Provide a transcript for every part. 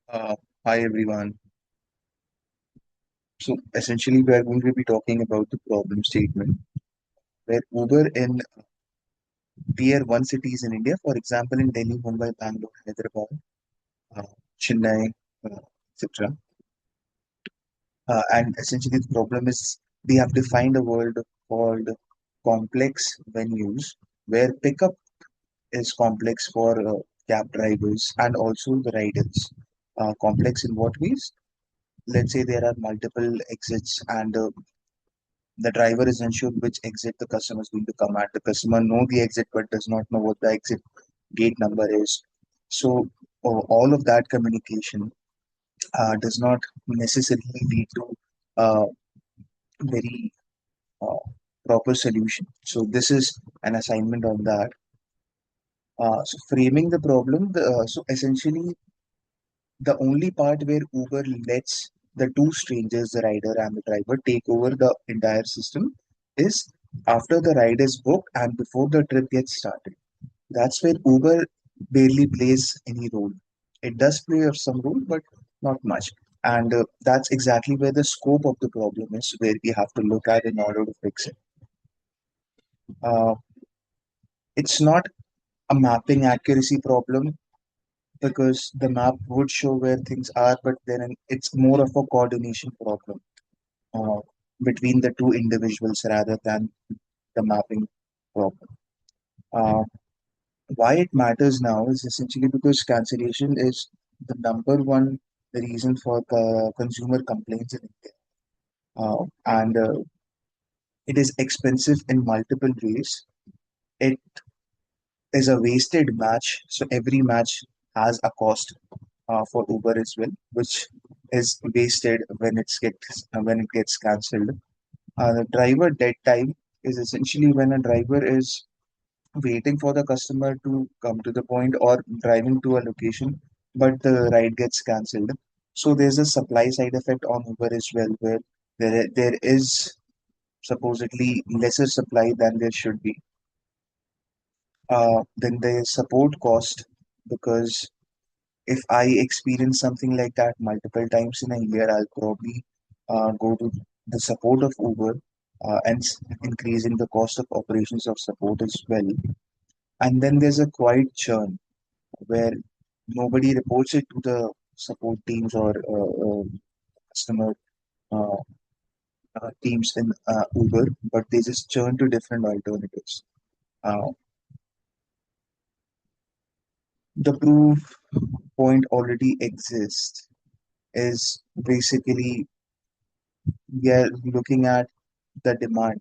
Uh, Hi everyone. So essentially, we are going to be talking about the problem statement where Uber in tier one cities in India, for example, in Delhi, Mumbai, Bangalore, Hyderabad, uh, Chennai, etc. And essentially, the problem is we have defined a world called complex venues where pickup is complex for cab drivers and also the riders. Complex in what ways? Let's say there are multiple exits and the driver is unsure which exit the customer is going to come at. The customer know the exit but does not know what the exit gate number is. So all of that communication does not necessarily lead to a very uh, proper solution. So this is an assignment on that. So framing the problem. So essentially, the only part where Uber lets the two strangers, the rider and the driver, take over the entire system is after the ride is booked and before the trip gets started. That's where Uber barely plays any role. It does play some role, but not much. And that's exactly where the scope of the problem is, where we have to look at in order to fix it. Uh, it's not a mapping accuracy problem because the map would show where things are, but then it's more of a coordination problem uh, between the two individuals rather than the mapping problem. Uh, why it matters now is essentially because cancellation is the number one reason for the consumer complaints in India. And it is expensive in multiple ways. It is a wasted match, so every match has a cost for Uber as well, which is wasted when it gets cancelled. The driver dead time is essentially when a driver is waiting for the customer to come to the point or driving to a location, but the ride gets cancelled. So there's a supply side effect on Uber as well, where there is supposedly lesser supply than there should be. Then there's support cost because if I experience something like that multiple times in a year, I'll probably go to the support of Uber increasing the cost of operations of support as well. And then there's a quiet churn where nobody reports it to the support teams or customer uh, teams in Uber, but they just churn to different alternatives. Uh, the proof point already exists is basically we are looking at the demand.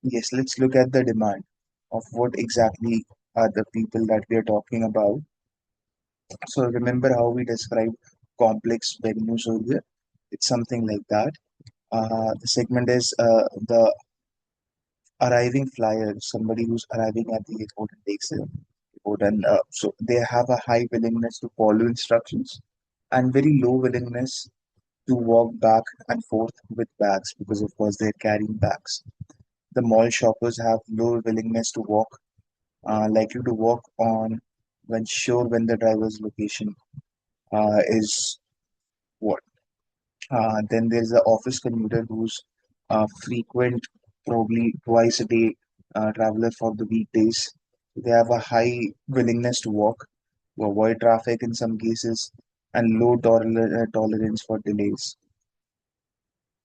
Yes, let's look at the demand of what exactly are the people that we are talking about. So remember how we described complex venues earlier? It's something like that. The segment is the arriving flyer, somebody who's arriving at the airport and takes the airport. And so they have a high willingness to follow instructions and very low willingness to walk back and forth with bags because, of course, they're carrying bags. The mall shoppers have low willingness to walk, likely to walk on when sure when the driver's location is what. Then there's the office commuter who's frequent, probably twice a day traveler for the weekdays. They have a high willingness to walk, to avoid traffic in some cases, and low tolerance for delays.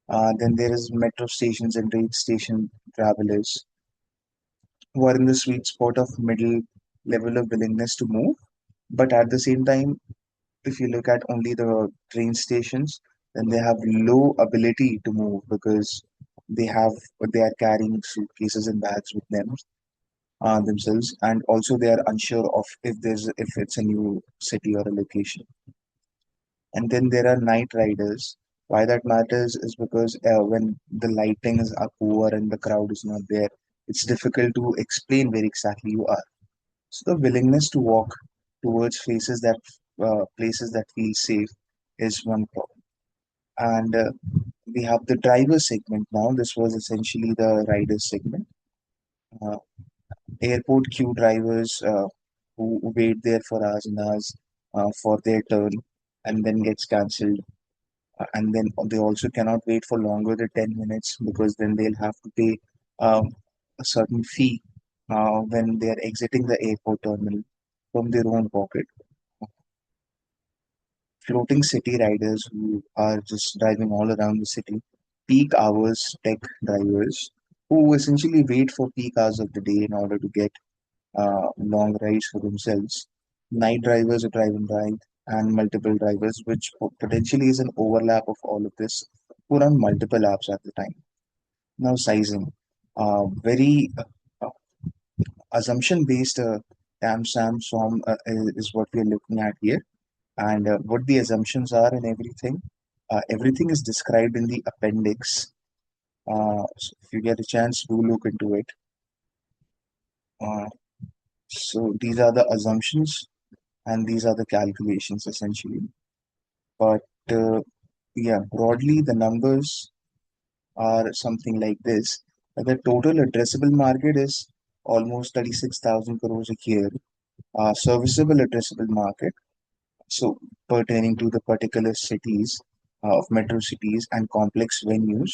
Then there is metro stations and rail station travelers who are in the sweet spot of middle level of willingness to move. But at the same time, if you look at only the train stations, then they have low ability to move because they are carrying suitcases and bags with them themselves, and also they are unsure of if it's a new city or a location. And then there are night riders. Why that matters is because when the lightings are poor and the crowd is not there, it's difficult to explain where exactly you are. So the willingness to walk towards places that feel safe is one problem. And we have the driver segment now. This was essentially the rider segment. Uh, Airport queue drivers who wait there for hours and hours for their turn. and then gets cancelled. And then they also cannot wait for longer than 10 minutes because then they'll have to pay um, a certain fee when they are exiting the airport terminal from their own pocket. Floating city riders who are just driving all around the city, peak hours tech drivers who essentially wait for peak hours of the day in order to get long rides for themselves, night drivers are driving right, and multiple drivers, which potentially is an overlap of all of this, who run multiple apps at the time. Now, sizing. Very assumption based TAM SAM SOM is what we are looking at here, and what the assumptions are and everything. Everything is described in the appendix. So if you get a chance, do look into it. Uh, so these are the assumptions and these are the calculations essentially. But yeah, broadly, the numbers are something like this. The total addressable market is almost 36,000 crores a year. Serviceable addressable market, so pertaining to the particular cities of metro cities and complex venues.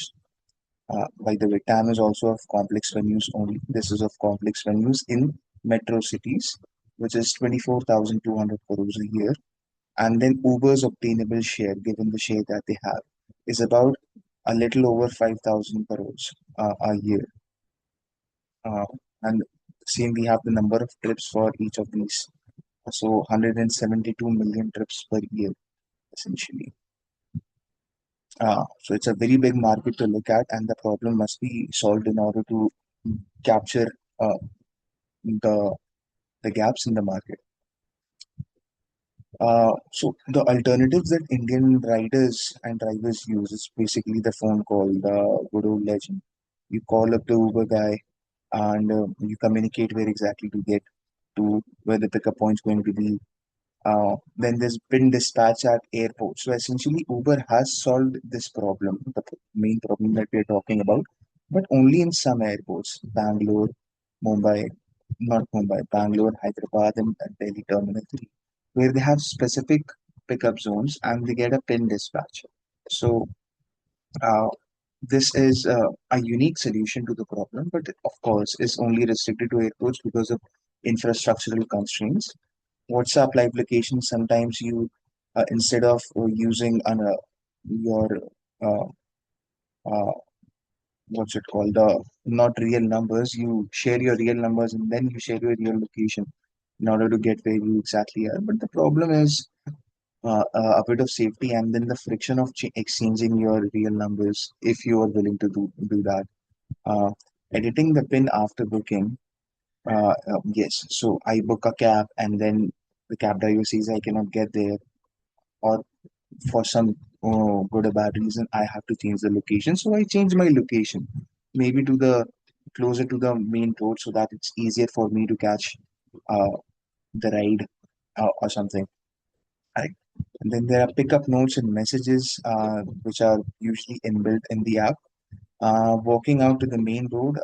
By the way, TAM is also of complex venues only. This is of complex venues in metro cities, which is 24,200 crores a year. And then Uber's obtainable share, given the share that they have, is about a little over 5,000 crores a year. Uh, and same, we have the number of trips for each of these. So 172 million trips per year, essentially. So it's a very big market to look at, and the problem must be solved in order to capture the the gaps in the market. So the alternatives that Indian riders and drivers use is basically the phone call, the good old legend. You call up the Uber guy and you communicate where exactly to get to, where the pickup point is going to be. Then there's been dispatch at airports. So essentially, Uber has solved this problem, the main problem that we're talking about, but only in some airports, Bangalore, Mumbai, not Mumbai, Bangalore, Hyderabad, and Delhi Terminal 3, where they have specific pickup zones and they get a pin dispatch. So uh, this is a unique solution to the problem, but of course is only restricted to airports because of infrastructural constraints. WhatsApp live location, sometimes you instead of using your uh, uh, what's it called, the not real numbers, you share your real numbers and then you share your real location in order to get where you exactly are. But the problem is a bit of safety and then the friction of exchanging your real numbers if you are willing to do that. Uh, Editing the pin after booking. Yes, so I book a cab and then the cab driver says I cannot get there, or for some good or bad reason, I have to change the location. So I change my location, maybe to the closer to the main road, so that it's easier for me to catch uh, the ride or something. Right. And then there are pickup notes and messages which are usually inbuilt in the app. Walking out to the main road,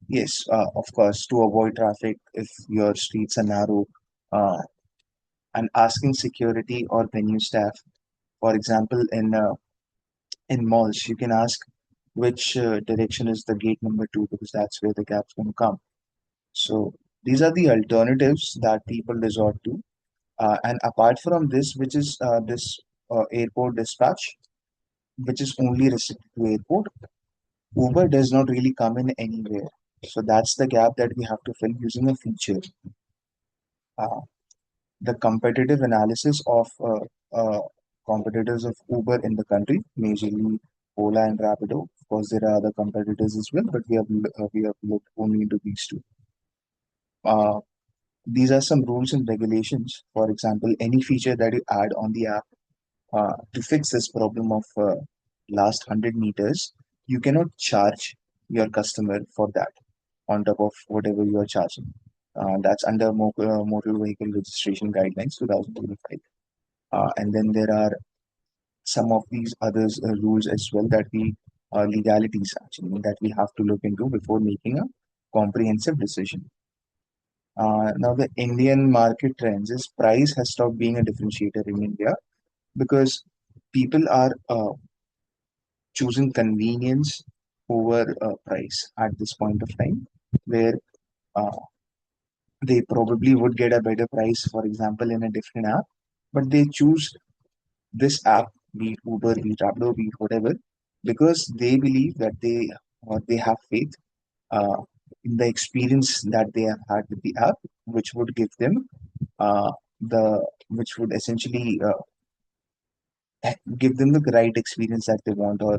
yes, of course, to avoid traffic if your streets are narrow, uh, and asking security or venue staff. For example, in malls, you can ask which direction is the gate number two because that's where the cab's going to come. So these are the alternatives that people resort to. And apart from this, which is this airport dispatch, which is only restricted to airport, Uber does not really come in anywhere. So that's the gap that we have to fill using a feature. Uh, the competitive analysis of competitors of Uber in the country, majorly Ola and Rapido. Of course, there are other competitors as well, but we have looked only into these two. Uh, these are some rules and regulations. For example, any feature that you add on the app to fix this problem of last 100 meters, you cannot charge your customer for that on top of whatever you are charging. That's under Motor Vehicle Registration Guidelines 2025. And then there are some of these others rules as well that we legalities actually that we have to look into before making a comprehensive decision. Now the Indian market trends is price has stopped being a differentiator in India. because people are choosing convenience over price at this point of time, where uh, they probably would get a better price, for example, in a different app, but they choose this app, be it Uber, be it Rapido, be it whatever, because they believe that they have faith uh, in the experience that they have had with the app, which would give them the which would essentially give them the right experience that they want, or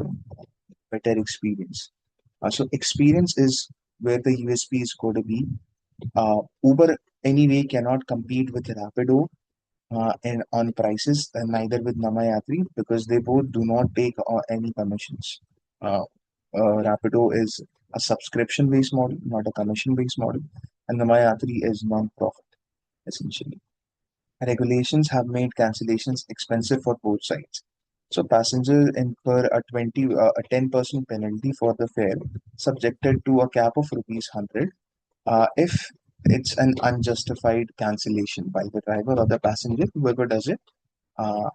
better experience. So experience is where the USP is going to be. Uber anyway cannot compete with Rapido and on prices, and neither with Namayatri, because they both do not take any commissions. Uh, Rapido is a subscription-based model, not a commission-based model, and Namayatri is non-profit essentially. Regulations have made cancellations expensive for both sides. So passengers incur a 10% penalty for the fare, subjected to a cap of rupees 100 if it's an unjustified cancellation by the driver or the passenger, whoever does it. Uh,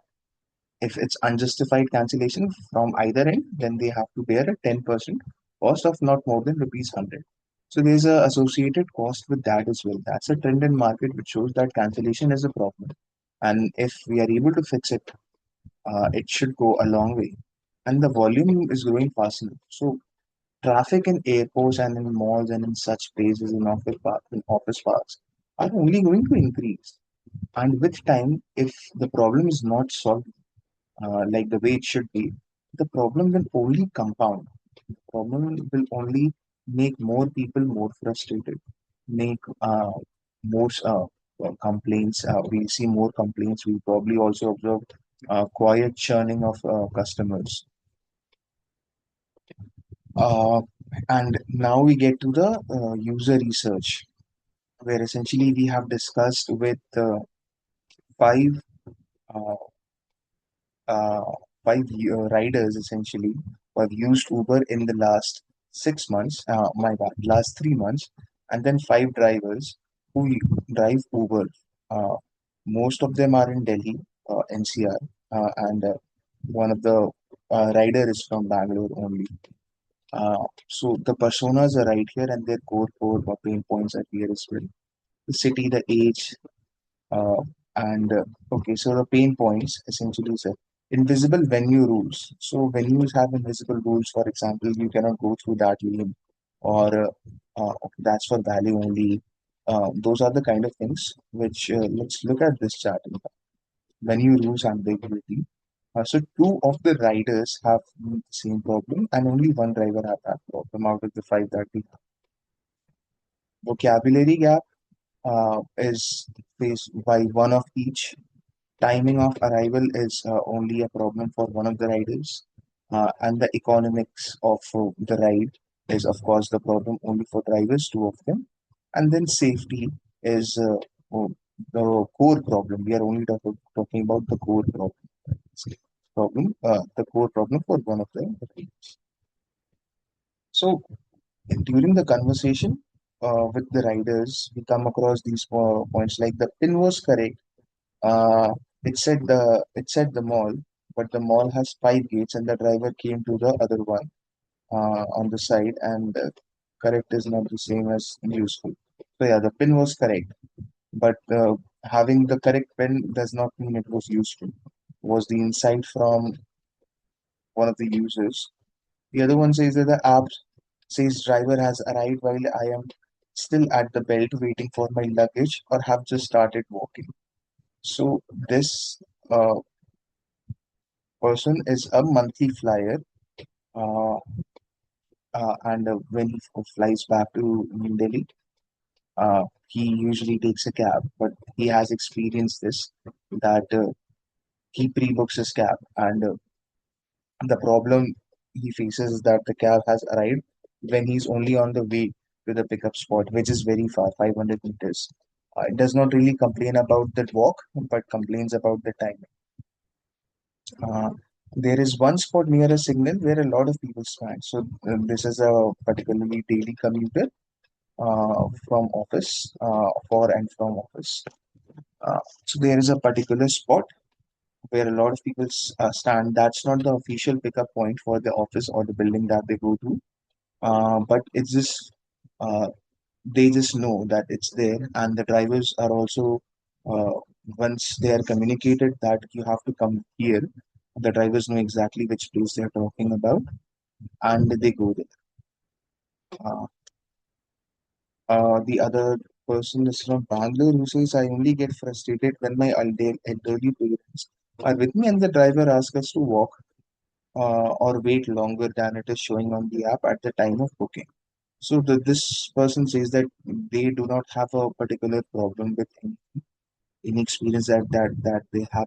if it's unjustified cancellation from either end, then they have to bear a 10% cost of not more than rupees 100. So there's a associated cost with that as well. That's a trend in market which shows that cancellation is a problem. And if we are able to fix it, it should go a long way. And the volume is growing fast enough. So traffic in airports and in malls and in such places in office parks are only going to increase. And with time, if the problem is not solved like the way it should be, the problem will only compound. The problem will only make more people more frustrated, make more complaints. We'll see more complaints. We'll probably also observe quiet churning of customers. Uh, and now we get to the user research, where essentially we have discussed with five uh, uh, riders essentially who have used Uber in the last 6 months. My bad, last 3 months, and then five drivers who drive Uber. Uh, Most of them are in Delhi, NCR, and one of the rider is from Bangalore only. So the personas are right here, and their core pain points are here as well. The city, the age, uh, and okay, so the pain points essentially is invisible venue rules. So venues have invisible rules. For example, you cannot go through that lane, or okay, that's for value only. Those are the kind of things which let's look at this chart. In fact. Venue rules ambiguity. So two of the riders have the same problem, and only one driver have that problem out of the five that we have. Vocabulary gap is faced by one of each. Timing of arrival is only a problem for one of the riders, and the economics of the ride is, of course, the problem only for drivers, two of them. And then safety is the core problem. We are only talking about the core the core problem for one of the riders. So during the conversation with the riders, we come across these points like the pin was correct. It said the mall, but the mall has five gates, and the driver came to the other one on the side, and correct is not the same as useful. So yeah, the pin was correct, but having the correct pin does not mean it was useful. Was the insight from one of the users. The other one says that the app says driver has arrived while I am still at the belt waiting for my luggage or have just started walking. So this person is a monthly flyer, uh, and when he flies back to New Delhi, he usually takes a cab. But he has experienced this that he pre-books his cab, and the problem he faces is that the cab has arrived when he's only on the way to the pickup spot, which is very far, 500 meters. It does not really complain about that walk, but complains about the time. Uh, there is one spot near a signal where a lot of people stand. So this is a particularly daily commuter from office, for and from office. So there is a particular spot where a lot of people stand. That's not the official pickup point for the office or the building that they go to. But it's just uh, they just know that it's there, and the drivers are also uh, once they are communicated that you have to come here, the drivers know exactly which place they are talking about, and they go there. Uh, the other person is from Bangalore who says, I only get frustrated when my elderly parents are with me and the driver asks us to walk or wait longer than it is showing on the app at the time of booking. So this person says that they do not have a particular problem with any experience that they have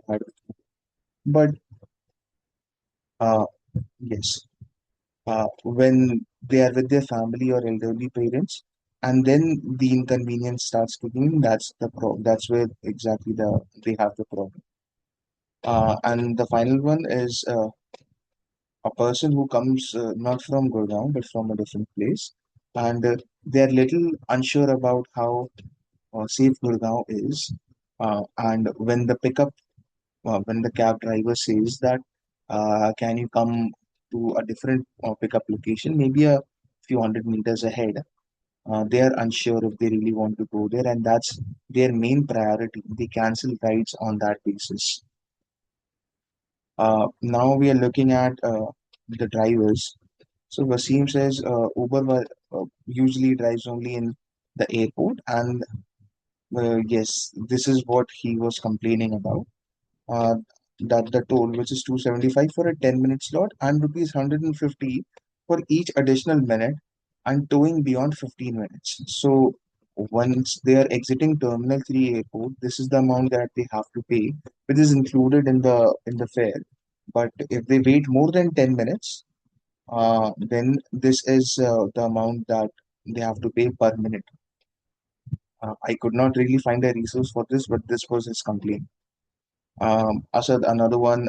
had. But uh, yes, when they are with their family or elderly parents, and then the inconvenience starts to be, that's where exactly they have the problem. And the final one is a person who comes not from Gurgaon but from a different place, and they are little unsure about how safe Gurgaon is. And when the cab driver says that, can you come to a different pickup location, maybe a few hundred meters ahead, they are unsure if they really want to go there, and that's their main priority. They cancel rides on that basis. Now we are looking at the drivers. So Wasim says usually drives only in the airport, and yes, this is what he was complaining about. uh, that the toll, which is 275 for a 10-minute slot and rupees 150 for each additional minute, and towing beyond 15 minutes. So once they are exiting Terminal 3 airport, this is the amount that they have to pay, which is included in the fare. But if they wait more than 10 minutes, then this is the amount that they have to pay per minute. I could not really find a resource for this, but this was his complaint. Asad, another one.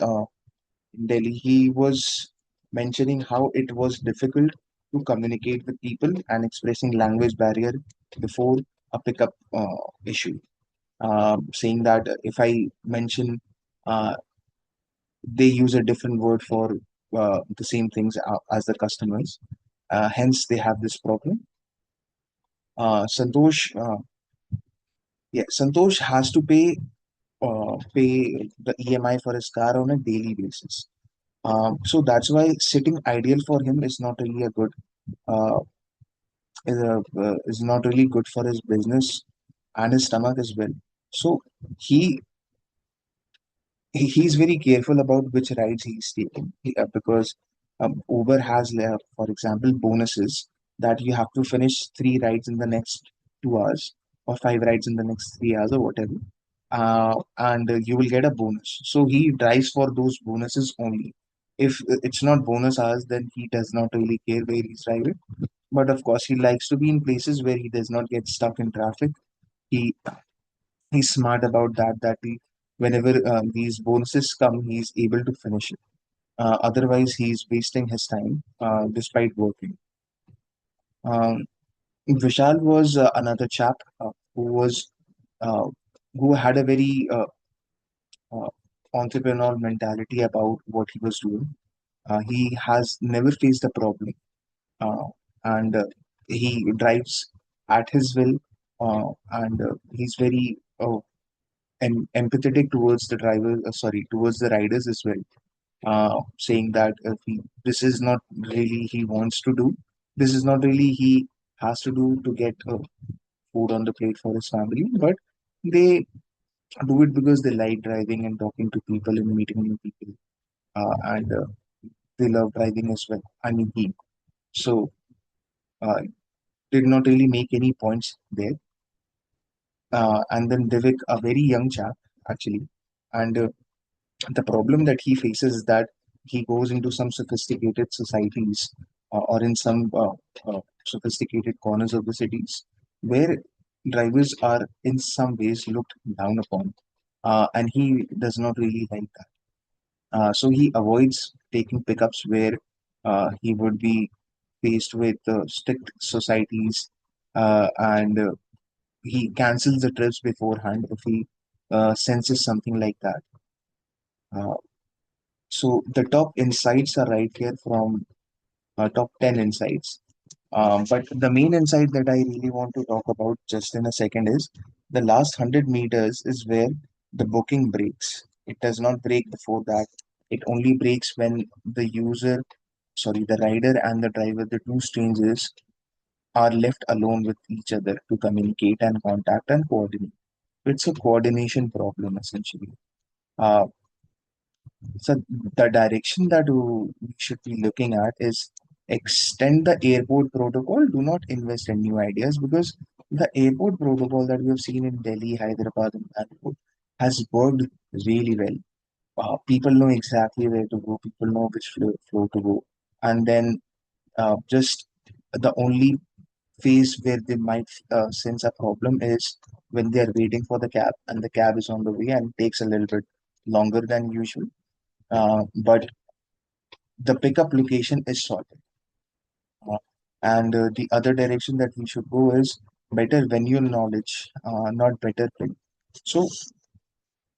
In Delhi, he was mentioning how it was difficult to communicate with people and expressing language barrier before a pickup issue. Saying that if I mention, uh, they use a different word for the same things as the customers. Hence, they have this problem. Santosh, yeah, Santosh has to pay the EMI for his car on a daily basis. So that's why sitting ideal for him is not really a good uh, is not really good for his business and his stomach as well. So he he's very careful about which rides he's taking because Uber has, for example, bonuses that you have to finish 3 rides in the next 2 hours or 5 rides in the next 3 hours or whatever, and you will get a bonus. So he drives for those bonuses only. If it's not bonus hours, then he does not really care where he's driving. But of course, he likes to be in places where he does not get stuck in traffic. He he's smart about that. That he, whenever these bonuses come, he's able to finish it. Otherwise, he's wasting his time despite working. Um, Vishal was another chap uh, who had a very uh, entrepreneurial mentality about what he was doing. He has never faced a problem, uh, and he drives at his will, and he's very empathetic towards the driver, towards the riders as well, saying that this is not really he wants to do, this is not really he has to do to get food on the plate for his family, but they do it because they like driving and talking to people and meeting new people, and they love driving as well. I mean, he so did not really make any points there. And then Divik, a very young chap actually, and the problem that he faces is that he goes into some sophisticated societies or in some sophisticated corners of the cities where drivers are in some ways looked down upon, and he does not really like that. So he avoids taking pickups where he would be faced with strict societies, and he cancels the trips beforehand if he senses something like that. Uh, so the top insights are right here from top 10 insights. But the main insight that I really want to talk about just in a second is the last 100 meters is where the booking breaks. It does not break before that. It only breaks when the rider and the driver, the two strangers, are left alone with each other to communicate and contact and coordinate. It's a coordination problem essentially. Uh, so the direction that we should be looking at is extend the airport protocol. Do not invest in new ideas because the airport protocol that we have seen in Delhi, Hyderabad, and Bangalore has worked really well. People know exactly where to go. People know which flow to go, and then just the only phase where they might sense a problem is when they are waiting for the cab and the cab is on the way and takes a little bit longer than usual. But the pickup location is sorted. And the other direction that we should go is better venue knowledge, not better pin. So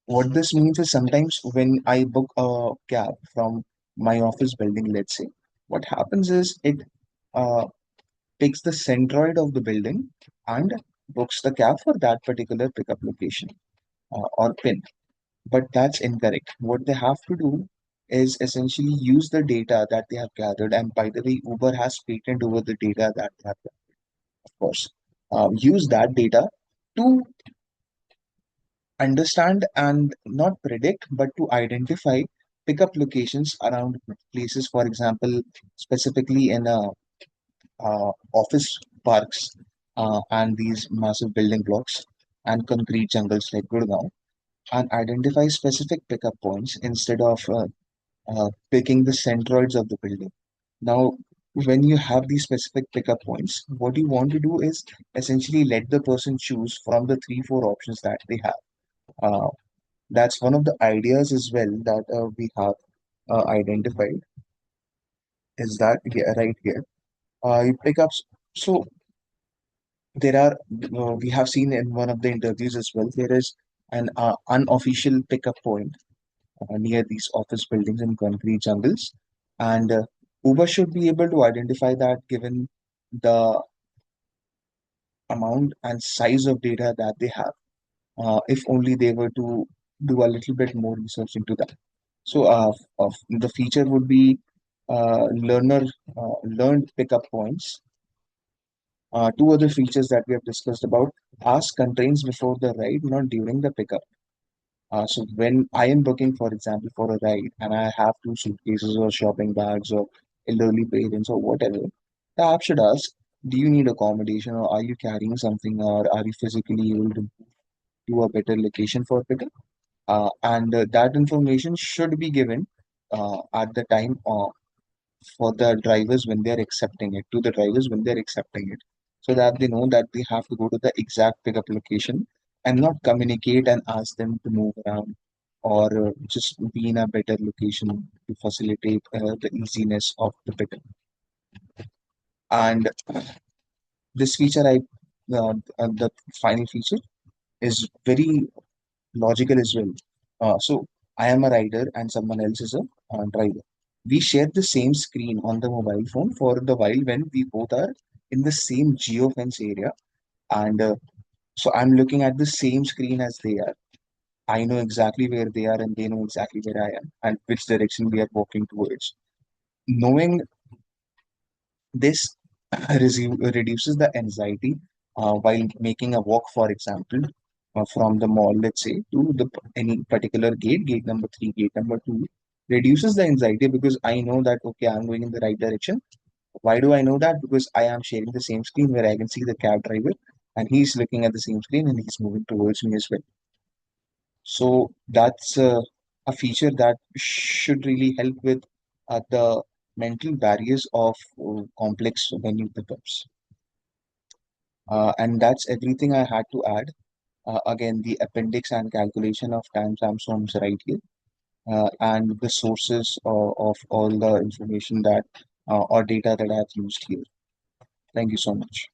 what this means is sometimes when I book a cab from my office building, let's say, what happens is it uh, takes the centroid of the building and books the cab for that particular pickup location or pin. But that's incorrect. What they have to do is essentially use the data that they have gathered. And by the way, Uber has patent over the data that they have, of course. Use that data to understand and not predict, but to identify pickup locations around places, for example, specifically in office parks and these massive building blocks and concrete jungles like Gurgaon, and identify specific pickup points instead of picking the centroids of the building. Now, when you have these specific pickup points, what you want to do is essentially let the person choose from the three, four options that they have. Uh, that's one of the ideas as well that we have identified is that right here. You pick up, so there are, we have seen in one of the interviews as well, there is an unofficial pickup point near these office buildings in concrete jungles. And Uber should be able to identify that given the amount and size of data that they have, if only they were to do a little bit more research into that. So the feature would be learned pickup points. Two other features that we have discussed about: ask constraints before the ride, not during the pickup. So when I am booking, for example, for a ride and I have two suitcases or shopping bags or elderly parents or whatever, the app should ask, do you need accommodation or are you carrying something or are you physically able to do a better location for pickup? And that information should be given at the time for the drivers when they're accepting it, to the drivers when they're accepting it, so that they know that they have to go to the exact pickup location and not communicate and ask them to move around or just be in a better location to facilitate the easiness of the pickup. And this feature, the final feature is very logical as well. So I am a rider and someone else is a driver. We share the same screen on the mobile phone for the while when we both are in the same geofence area. And so I'm looking at the same screen as they are. I know exactly where they are and they know exactly where I am and which direction we are walking towards. Knowing this reduces the anxiety while making a walk, for example, from the mall, let's say, to any particular gate, gate number three, gate number two, reduces the anxiety because I know that, okay, I'm going in the right direction. Why do I know that? Because I am sharing the same screen where I can see the cab driver and he's looking at the same screen and he's moving towards me as well. So that's a feature that should really help with the mental barriers of complex venue pickups. And that's everything I had to add. Again, the appendix and calculation of timestamps forms right here, and the sources of all the information that or data that I've used here. Thank you so much.